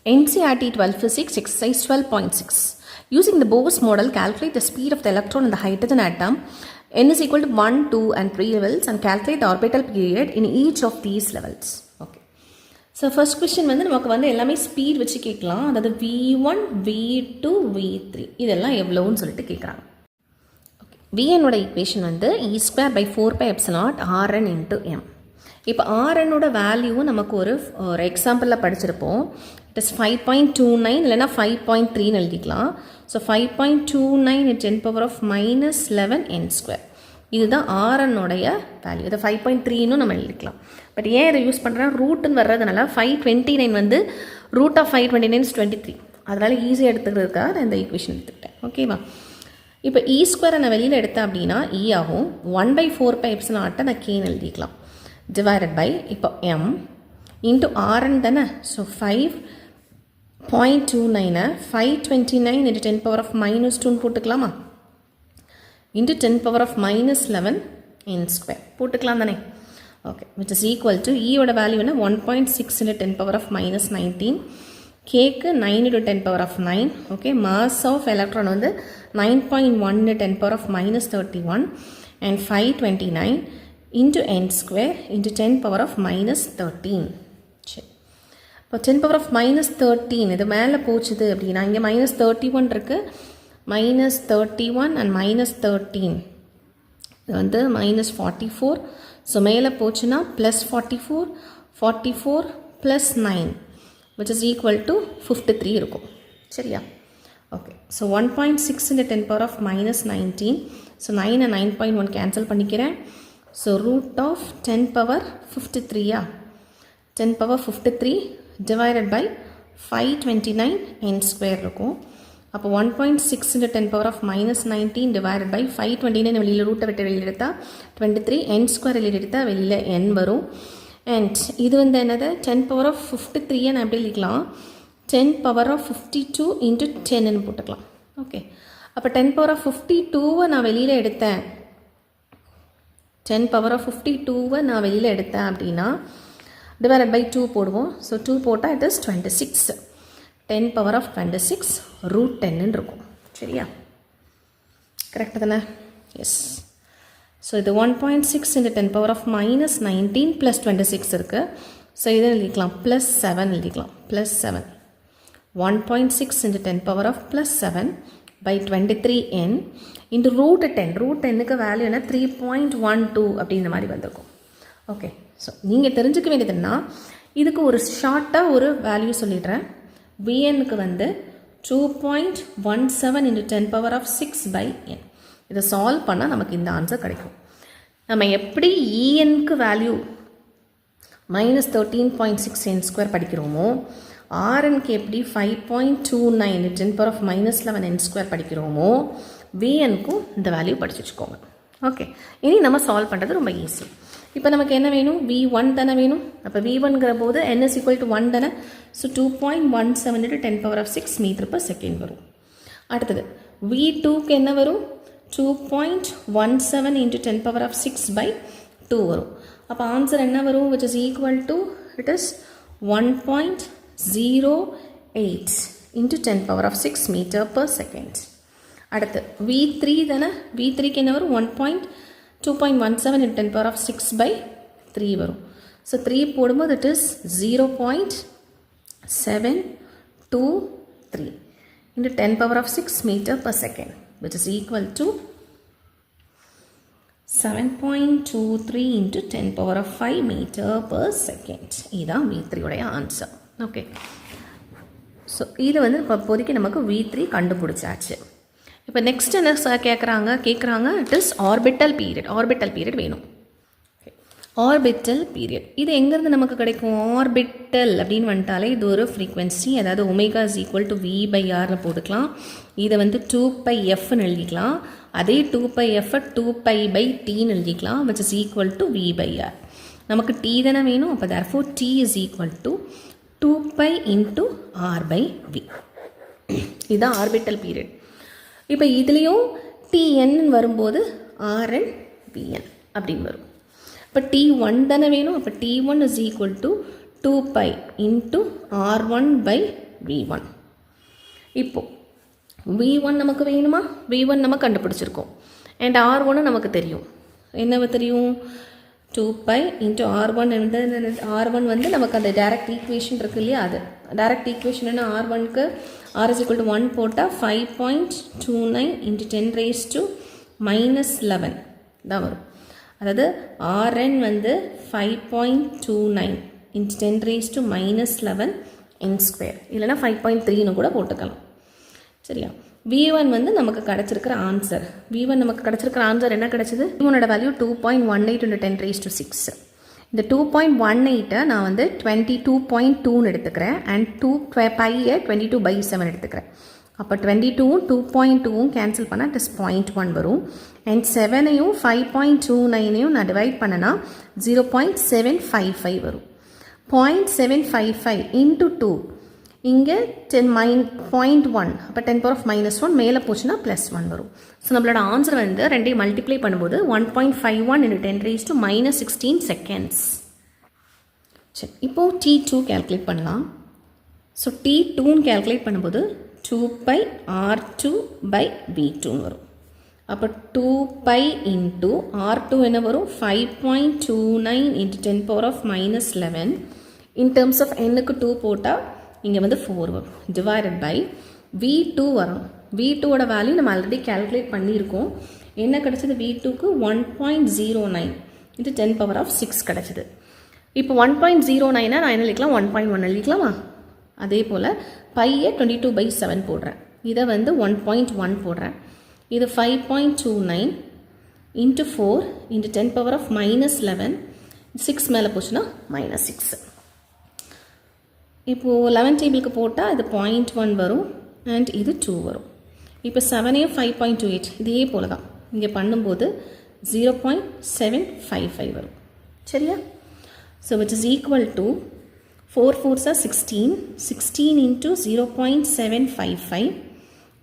NCERT 12 Physics Exercise 12.6. Using the Bose model, calculate the speed of the electron in the hydrogen atom n is equal to 1, 2 and 3 levels and calculate the orbital period in each of these levels. Okay. So first question வந்து நமக்கு வந்து எல்லாமே speed வச்சு கேட்கலாம். அதாவது v1, v2, v3 இதெல்லாம் எவ்வளவுன்னு சொல்லிட்டு கேட்குறாங்க. ஓகே, vnோட ஈக்குவேஷன் வந்து e square by 4 by epsilon rn into m. இப்போ ஆர்என்னோட வேல்யூவும் நமக்கு ஒரு எக்ஸாம்பிளில் படிச்சிருப்போம். இட் இஸ் 5.29 இல்லைனா 5.3ன்னு எழுதிக்கலாம். So 5.29 10 power of minus 11 n square. இதுதான் ஆர்என்னோடைய வேல்யூ. இதை 5.3ன்னு நம்ம எழுதிக்கலாம். பட் ஏன் இதை யூஸ் பண்ணுறேன், ரூட்டுன்னு வர்றதுனால 529 வந்து ரூட் ஆஃப் 529 இஸ் 23. அதனால் ஈஸியாக எடுத்துக்கிறதுக்காக நான் இந்த ஈக்குவேஷன் எடுத்துக்கிட்டேன். ஓகேவா? இப்போ இ ஸ்கொயரை நான் வெளியில் எடுத்தேன் அப்படின்னா இ ஆகும். 1/4 பை எப்சிலான் நாட்டை நான் கேன்னு எழுதிக்கலாம். divided by இப்போ m into rn தானே. So 5.29 529 into 10 power of minus 2 போட்டுக்கலாமா, into 10 power of minus 11 n square போட்டுக்கலாம் தானே. Okay, which is equal to ஈயோட வேல்யூ என்ன 1.6 into 10 power of minus 19, கேக்கு 9 into 10 power of 9. Okay, mass of electron வந்து 9.1 into 10 power of minus 31 and 529 into n square into 10 power of minus 13. சரி, இப்போ 10 power of minus 13 இது மேலே போச்சுது அப்படின்னா இங்கே minus 31 இருக்குது. minus 31 and minus 13 இது வந்து minus 44. ஸோ மேலே போச்சுன்னா plus 44 44 plus 9 which is equal to 53 இருக்கும். சரியா? Okay, so 1.6 into 10 power of minus 19. So 9 and 9.1 cancel பண்ணிக்கிறேன். So root of 10 power 53 10 power 53 divided by 529 n square இருக்கும். அப்போ 1.6 into 10 power of minus 19 divided by 529 வெளியில் ரூட்டை விட்டு வெளியில் எடுத்தால் 23 n ஸ்கொயர் வெளியில் எடுத்தால் வெளியில் n வரும். அண்ட் இது வந்து என்னது 10 பவர் ஆஃப் 53 நான் எப்படி எழுதிக்கலாம், 10 பவர் ஆஃப் 52 into 10ன்னு போட்டுக்கலாம். ஓகே, அப்போ 10 பவர் ஆஃப் 52 நான் வெளியில் எடுத்தேன், 10 பவர் ஆஃப் 52 நான் வெளியில் எடுத்தேன் அப்படின்னா டிவைடட் பை 2 போடுவோம். ஸோ 2 போட்டால் it is 26. 10 power of 26 root 10ன்னு இருக்கும். சரியா? கரெக்டு தானே? எஸ். ஸோ இது 1.6 into 10 power of minus 19 plus 26 இருக்குது. ஸோ இதை எழுதிக்கலாம் ப்ளஸ் 7 எழுதிக்கலாம். Plus 7 1.6 into 10 power of plus 7 by 23n into root 10. root 10க்கு வேல்யூ என்ன 3.12 அப்படின்ற மாதிரி வந்திருக்கும். ஓகே, ஸோ நீங்கள் தெரிஞ்சுக்க வேண்டியதுன்னா இதுக்கு ஒரு ஷார்ட்டாக ஒரு வேல்யூ சொல்லிடுறேன். vnக்கு வந்து 2.17 into 10 power of 6 by n. இதை சால்வ் பண்ணால் நமக்கு இந்த ஆன்சர் கிடைக்கும். நம்ம எப்படி ஈஎன்க்கு வேல்யூ மைனஸ் 13.6 n ஸ்கொயர் படிக்கிறோமோ ஆர்என்க்கு எப்படி 5.29 10 power of minus 11 n square படிக்கிறோமோ விஎன்க்கும் இந்த வேல்யூ படிச்சு வச்சுக்கோங்க. ஓகே, இனி நம்ம சால்வ் பண்ணுறது ரொம்ப ஈஸி. இப்போ நமக்கு என்ன வேணும், v1 தானே வேணும். அப்போ v1ங்கிற போது n is equal to 1 தானே. So 2.17 into 10 power of 6 metre per second வரும். அடுத்தது v2க்கு என்ன வரும், 2.17 into 10 பவர் ஆஃப் 6 by 2 வரும். அப்போ ஆன்சர் என்ன வரும், which is equal to it is 1.08 into 10 power of 6 meter per second. அடுத்து v3 தானே. v3க்கு என்ன வரும் 2.17 into 10 power of 6 by 3 வரும். ஸோ 3 போடும்போது it is 0.723 into 10 power of 6 meter per second which is equal to 7.23 into 10 power of 5 meter per second. இதுதான் v3 உடைய answer. Okay, so இது வந்து இப்போதைக்கு நமக்கு v3 கண்டுபிடிச்சாச்சு. இப்போ நெக்ஸ்ட் என்ன கேட்குறாங்க it is orbital period. Orbital period வேணும். ஆர்பிட்டல் பீரியட் இது எங்கேருந்து நமக்கு கிடைக்கும், ஆர்பிட்டல் அப்படின்னு வந்துட்டாலே இது ஒரு ஃப்ரீக்வன்சி, அதாவது omega is equal to v by ஆர்னு போட்டுக்கலாம். இதை வந்து 2πfன்னு எழுதிக்கலாம். அதே 2πf 2π by tன்னு எழுதிக்கலாம் which is equal to v by r. நமக்கு t தானே வேணும். அப்போ therefore t is equal to 2π into r by v. இதுதான் ஆர்பிட்டல் பீரியட். இப்போ இதுலேயும் tn வரும்போது rn vn அப்படின்னு வரும். இப்போ t1 தானே வேணும். அப்போ t1 is equal to 2π into r1 by v1. இப்போ v1 நமக்கு வேணுமா? v1 நம்ம கண்டுபிடிச்சிருக்கோம். அண்ட் r1 நமக்கு தெரியும். என்ன தெரியும்? 2 pi into r1 r1 வந்து நமக்கு அந்த டைரக்ட் ஈக்குவேஷன் இருக்கு இல்லையா, அது டைரக்ட் ஈக்குவேஷன் என்ன, r1க்கு r is equal to 1 போட்டால் 5.29 into 10 raised to minus 11 தான் வரும். அதாவது rn வந்து 5.29 into 10 raised to minus 11 n square, இல்லைனா 5.3ன்னு கூட போட்டுக்கலாம். சரியா? v1 வந்து நமக்கு கிடச்சிருக்கிற ஆன்சர். v1 நமக்கு கிடச்சிருக்கிற ஆன்சர் என்ன கிடச்சிது? v1ஓட வேல்யூ 2.18 into 10 raised to 6. இந்த 2.18 நான் வந்து 22.2ன்னு எடுத்துக்கிறேன். அண்ட் 2 பையை 22/7 எடுத்துக்கிறேன். அப்போ 22வும் 2.2வும் கேன்சல் பண்ணால் இட் இஸ் 0.1 வரும். அண்ட் 7ஐயும் 5.29ஐயும் நான் டிவைட் பண்ணனா 0.755 வரும். 0.755 into 2 இங்கே 0.1, அப்போ 10⁻⁻1 மேலே போச்சுன்னா +1 வரும். ஸோ நம்மளோட ஆன்சர் வந்து ரெண்டையும் மல்டிப்ளை பண்ணும்போது 1.51 into 10 raised to minus 16 seconds. சரி, இப்போது T2 கேல்குலேட் பண்ணலாம். ஸோ T2ன்னு கேல்குலேட் பண்ணும்போது 2 pi r2 by v2 வரும். அப்போ 2 pi into r2 என்ன வரும்? 5.29 into 10⁻⁻11. in terms of nக்கு 2 போட்டால் இங்கே வந்து 4 வரும். divided by v2 வரும். v2ஓட வேல்யூ நம்ம ஆல்ரெடி கேல்குலேட் பண்ணியிருக்கோம். என்ன கிடச்சிது? v2க்கு 1.09 into 10⁻6 கிடச்சிது. இப்போ 1.09 நான் என்ன எழுதிக்கலாம்? 1.1 எழுதிக்கலாமா? அதே போல் பையை 22/7 போடுறேன். இதை வந்து 1.1 போடுறேன். இது 5.29 into 4 into 10⁻⁻11. 6 மேலே போச்சுன்னா -6. இப்போது 11 டேபிளுக்கு போட்டால் இது 0.1 வரும் அண்ட் இது 2 வரும். இப்போ 7ஐயும் 5.28 இதே போல் தான் இங்கே பண்ணும்போது 0.755 வரும். சரியா? So which is equal to 4 4s are 16 into 0.755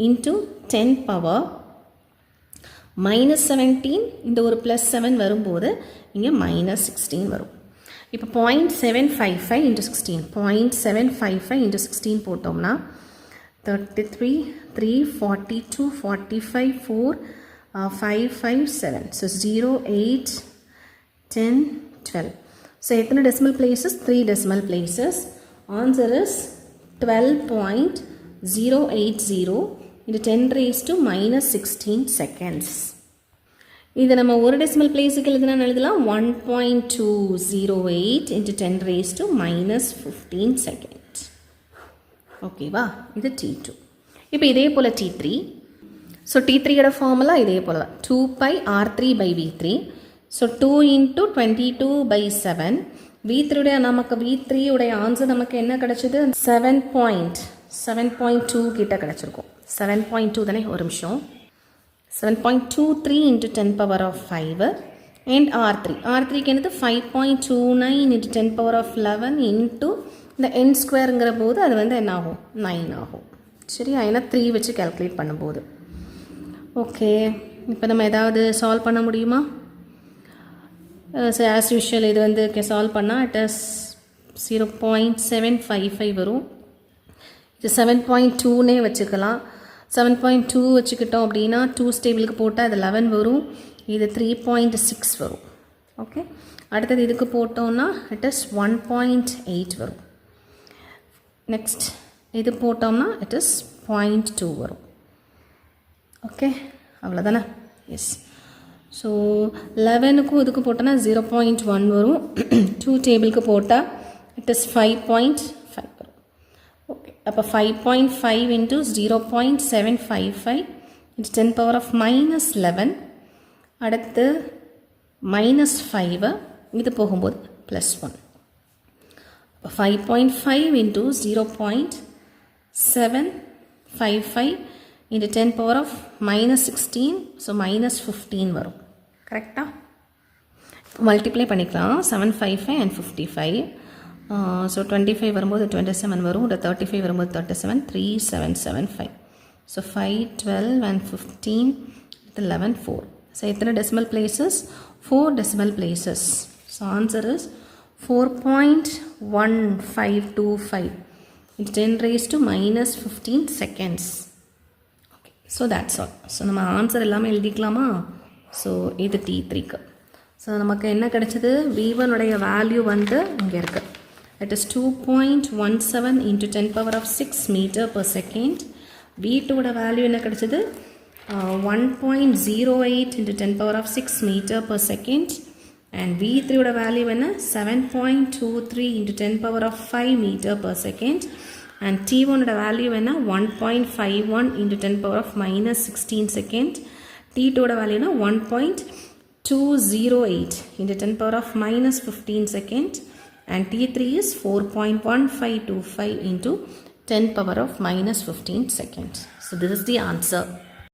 into 10⁻⁻17. இந்த ஒரு +7 வரும்போது இங்கே -16 வரும். இப்போ 0.755 into 16 0.755 into 16 போட்டோம்னா 33 3 42 45 4 5 5 7. ஸோ 0 8 10 12. ஸோ எத்தனை decimal places? 3 decimal places. Answer is 12.080 into 10 raised to -16 seconds. இது நம்ம ஒரு டெசிமல் பிளேஸுக்கு எழுதுனா எழுதலாம் 1.208 into 10 raised to -15 seconds. ஓகேவா? இது T2. இப்போ இதே போல் T3. ஸோ T3யோட ஃபார்முலா இதே போல் தான் 2 pi r3 by v3. So 2 into 22/7. v3 நமக்கு v3 ஆன்சர் நமக்கு என்ன கிடச்சிது? 7.2 கிட்ட கிடச்சிருக்கும். 7.2 தானே? ஒரு நிமிஷம். 7.23 into 10⁻5 and r3க்கு என்னது 5.29 into 10⁻11 into இந்த n ஸ்கொயருங்கிற போது அது வந்து என்ன ஆகும்? 9 ஆகும். சரியா? ஏன்னா 3 வச்சு கேல்குலேட் பண்ணும்போது. ஓகே, இப்போ நம்ம ஏதாவது சால்வ் பண்ண முடியுமா? ஆஸ் யூஷுவல் இது வந்து சால்வ் பண்ணால் இட் இஸ் 0.755 வரும். இது 7.2னே வச்சுக்கலாம். 7.2 வச்சுக்கிட்டோம் அப்படின்னா 2 டேபிளுக்கு போட்டால் இது 11 வரும். இது 3.6 வரும். ஓகே, அடுத்தது இதுக்கு போட்டோம்னா இட் இஸ் 1.8 வரும். நெக்ஸ்ட் இது போட்டோம்னா இட் இஸ் 0.2 வரும். ஓகே, அவ்வளோதானே? எஸ். ஸோ 11க்கும் இதுக்கு போட்டோன்னா 0.1 வரும். 2 டேபிளுக்கு போட்டால் இட் இஸ் 5.5 வரும். ஓகே, அப்போ 5.5 into 0.755 into 10⁻⁻11. அடுத்து -5 இது போகும்போது +1. அப்போ 5.5 into 0.755 into 10⁻⁻16. ஸோ -15 வரும். கரெக்டாக? மல்டிப்ளை பண்ணிக்கலாம். 755 and 55. ஸோ 25 வரும்போது 27 வரும். 35 வரும்போது 37. 3775. So 5 12 and 15 11 4. ஸோ எத்தனை decimal places? 4 decimal places. So answer is 4.1525 into 10 raised to minus 15 seconds. Okay, so that's all. So நம்ம ஆன்சர் எல்லாமே எழுதிக்கலாமா? ஸோ இது T3க்கு. ஸோ நமக்கு என்ன கிடைச்சது? V1 உடைய வேல்யூ வந்து இங்கே இருக்குது. It is 2.17 into 10 power of 6 meter per second. V2 உடைய வேல்யூ என்ன கிடைச்சது? 1.08 into 10 power of 6 meter per second. And V3 உடைய வேல்யூ என்ன? 7.23 into 10 power of 5 meter per second. And T1 உடைய வேல்யூ என்ன? 1.51 into 10 power of minus 16 second. T2 உடைய value என்ன? 1.208 into 10 power of minus 15 second. And T3 is 4.1525 into 10 power of minus 15 seconds. So this is the answer.